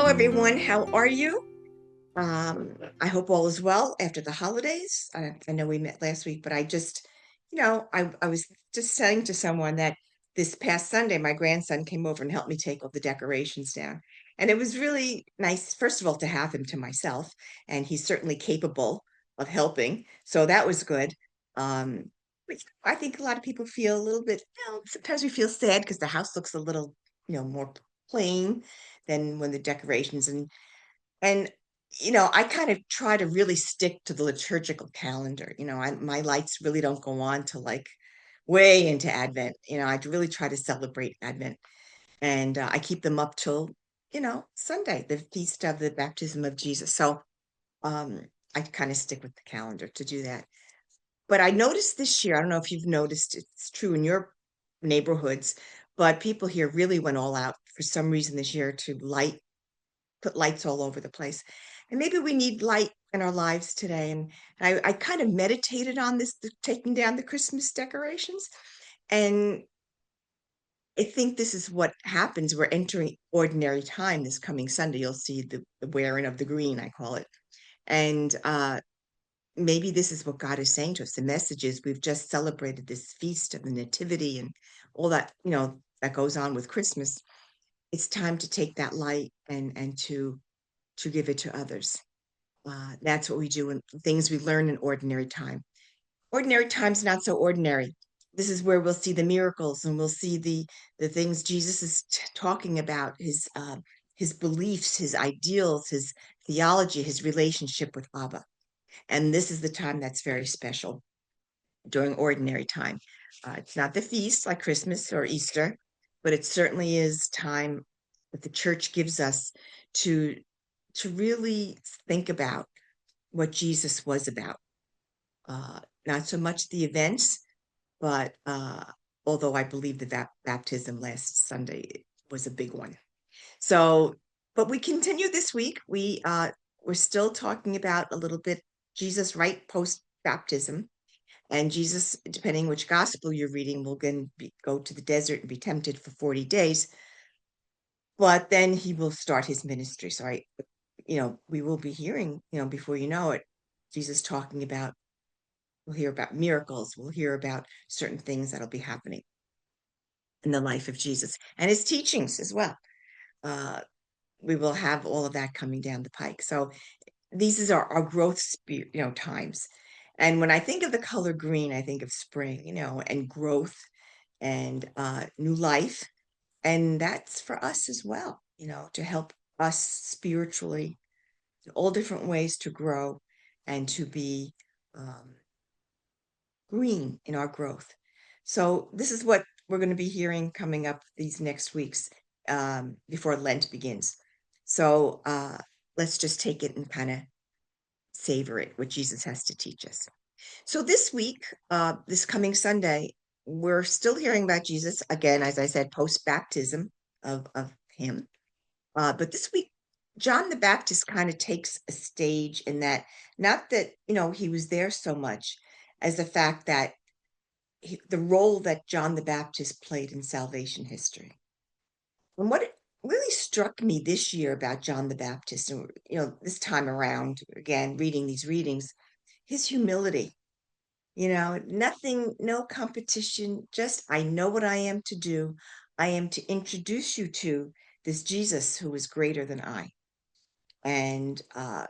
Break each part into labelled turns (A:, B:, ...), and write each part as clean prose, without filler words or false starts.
A: Hello, everyone. How are you? I hope all is well after the holidays. I know we met last week, but I was just saying to someone that this past Sunday, my grandson came over and helped me take all the decorations down. And it was really nice, first of all, to have him to myself, and he's certainly capable of helping. So that was good. But I think a lot of people feel a little bit, sometimes we feel sad because the house looks a little, more plain than when the decorations and I kind of try to really stick to the liturgical calendar. My lights really don't go on till like way into Advent. I really try to celebrate Advent, and I keep them up till Sunday, the feast of the baptism of Jesus. So um, I kind of stick with the calendar to do that. But I noticed this year, I don't know if you've noticed, it's true in your neighborhoods, but people here really went all out for some reason this year to put lights all over the place. And maybe we need light in our lives today. And I kind of meditated on this, taking down the Christmas decorations. And I think this is what happens. We're entering ordinary time this coming Sunday. You'll see the wearing of the green, I call it. And maybe this is what God is saying to us. The message is we've just celebrated this feast of the Nativity and all that, that goes on with Christmas. It's time to take that light and to give it to others. That's what we do in things we learn in ordinary time. Ordinary time's not so ordinary. This is where we'll see the miracles and we'll see the things Jesus is talking about, his beliefs, his ideals, his theology, his relationship with Abba. And this is the time that's very special during ordinary time. It's not the feast like Christmas or Easter, but it certainly is time that the church gives us to to really think about what Jesus was about. Not so much the events, but although I believe the baptism last Sunday was a big one. So, but we continue this week. We're still talking about a little bit Jesus right post baptism, and Jesus, depending which gospel you're reading, will go to the desert and be tempted for 40 days. But then he will start his ministry. So we will be hearing, before you know it, Jesus talking about, we'll hear about miracles, we'll hear about certain things that'll be happening in the life of Jesus and his teachings as well. Uh, we will have all of that coming down the pike. So these is our growth times. And when I think of the color green, I think of spring, and growth and new life. And that's for us as well, to help us spiritually, all different ways to grow and to be um, green in our growth. So this is what we're going to be hearing coming up these next weeks before Lent begins. So let's just take it and kind of savor it, what Jesus has to teach us. So this week, this coming Sunday, we're still hearing about Jesus again, as I said, post baptism of him. But this week, John the Baptist kind of takes a stage in that, not that, he was there so much as the fact that the role that John the Baptist played in salvation history. And what it really struck me this year about John the Baptist, and this time around, again, reading these readings, his humility. Nothing, no competition, just I know what I am to do. I am to introduce you to this Jesus who is greater than I. And I'm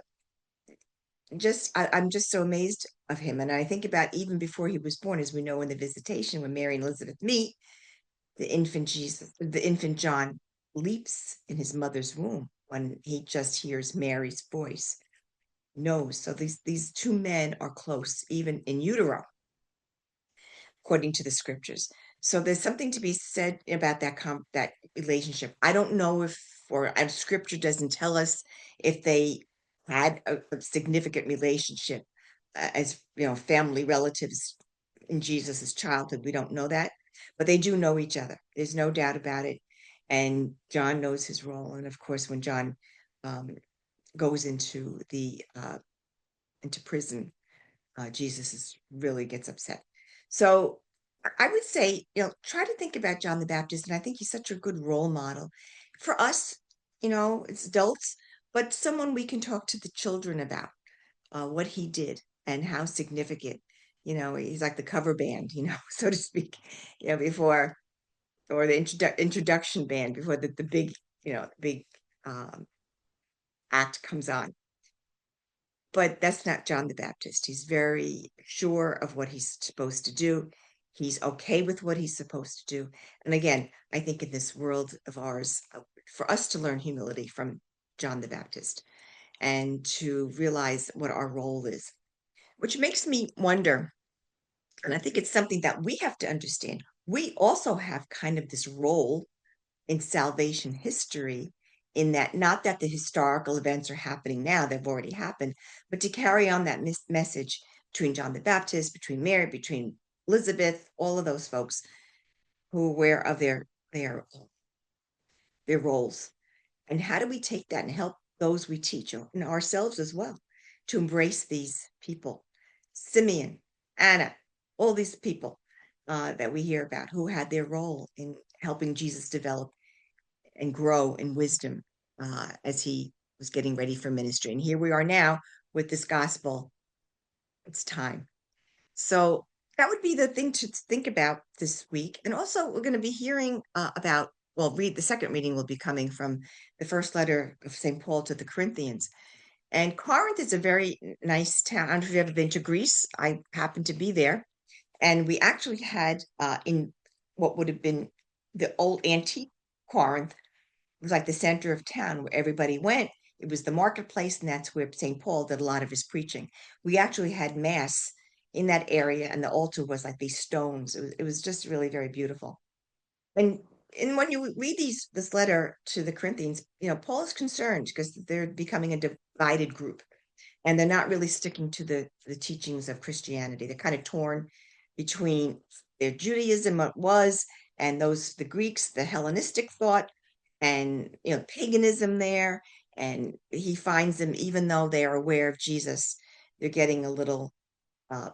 A: just so amazed of him. And I think about even before he was born, as we know in the visitation when Mary and Elizabeth meet, the infant John leaps in his mother's womb when he just hears Mary's voice. Knows. So these two men are close, even in utero, according to the scriptures. So there's something to be said about that relationship. I don't know if, or scripture doesn't tell us if they had a significant relationship as family relatives in Jesus's childhood. We don't know that, but they do know each other. There's no doubt about it. And John knows his role. And of course, when John um, goes into prison, really gets upset. So I would say, try to think about John the Baptist, and I think he's such a good role model for us. it's adults, but someone we can talk to the children about what he did and how significant. He's like the cover band, so to speak, before, or the introduction band before the big, big um, act comes on. But that's not John the Baptist. He's very sure of what he's supposed to do. He's okay with what he's supposed to do. And again, I think in this world of ours, for us to learn humility from John the Baptist and to realize what our role is, which makes me wonder, and I think it's something that we have to understand. We also have kind of this role in salvation history, in that not that the historical events are happening now, they've already happened, but to carry on that message between John the Baptist, between Mary, between Elizabeth, all of those folks who are aware of their roles. And how do we take that and help those we teach, and ourselves as well, to embrace these people? Simeon, Anna, all these people that we hear about who had their role in helping Jesus develop and grow in wisdom as he was getting ready for ministry. And here we are now with this gospel. It's time. So that would be the thing to think about this week. And also, we're going to be hearing about, well, read the second reading will be coming from the first letter of St. Paul to the Corinthians. And Corinth is a very nice town. I don't know if you've ever been to Greece. I happened to be there. And we actually had in what would have been the old antique Corinth, it was like the center of town where everybody went. It was the marketplace, and that's where St. Paul did a lot of his preaching. We actually had mass in that area, and the altar was like these stones. It was just really very beautiful. And when you read this letter to the Corinthians, Paul is concerned because they're becoming a divided group, and they're not really sticking to the teachings of Christianity. They're kind of torn between their Judaism, what was, and the Greeks, the Hellenistic thought, and paganism there. And he finds them, even though they are aware of Jesus, they're getting a little uh,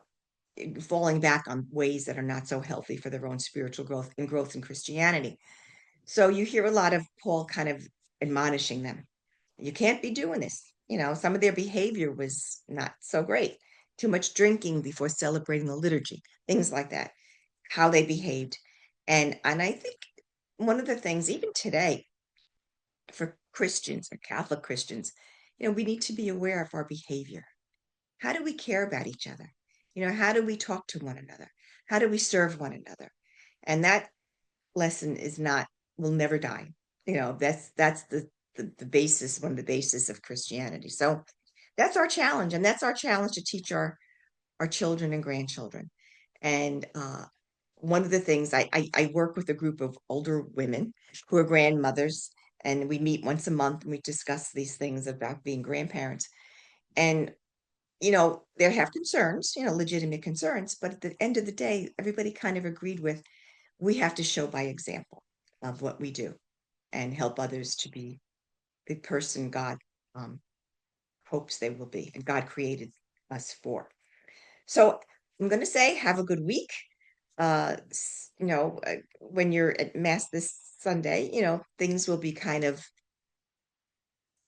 A: falling back on ways that are not so healthy for their own spiritual growth in Christianity. So you hear a lot of Paul kind of admonishing them. You can't be doing this. Some of their behavior was not so great. Too much drinking before celebrating the liturgy, things like that, how they behaved. And I think one of the things, even today, for Christians or Catholic Christians, we need to be aware of our behavior. How do we care about each other? How do we talk to one another? How do we serve one another? And that lesson will never die. That's the basis, one of the basis of Christianity. So that's our challenge, and that's our challenge to teach our children and grandchildren. And one of the things I work with a group of older women who are grandmothers, and we meet once a month and we discuss these things about being grandparents. And they have concerns, legitimate concerns, but at the end of the day, everybody kind of agreed with, we have to show by example of what we do and help others to be the person God um, hopes they will be and God created us for. So I'm going to say, have a good week. When you're at Mass this Sunday, things will be kind of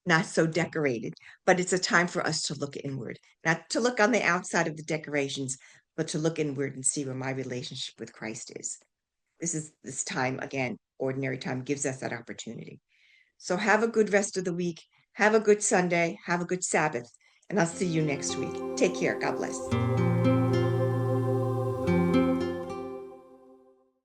A: not so decorated, but it's a time for us to look inward, not to look on the outside of the decorations, but to look inward and see where my relationship with Christ is. This time, again, ordinary time gives us that opportunity. So have a good rest of the week. Have a good Sunday. Have a good Sabbath. And I'll see you next week. Take care. God bless.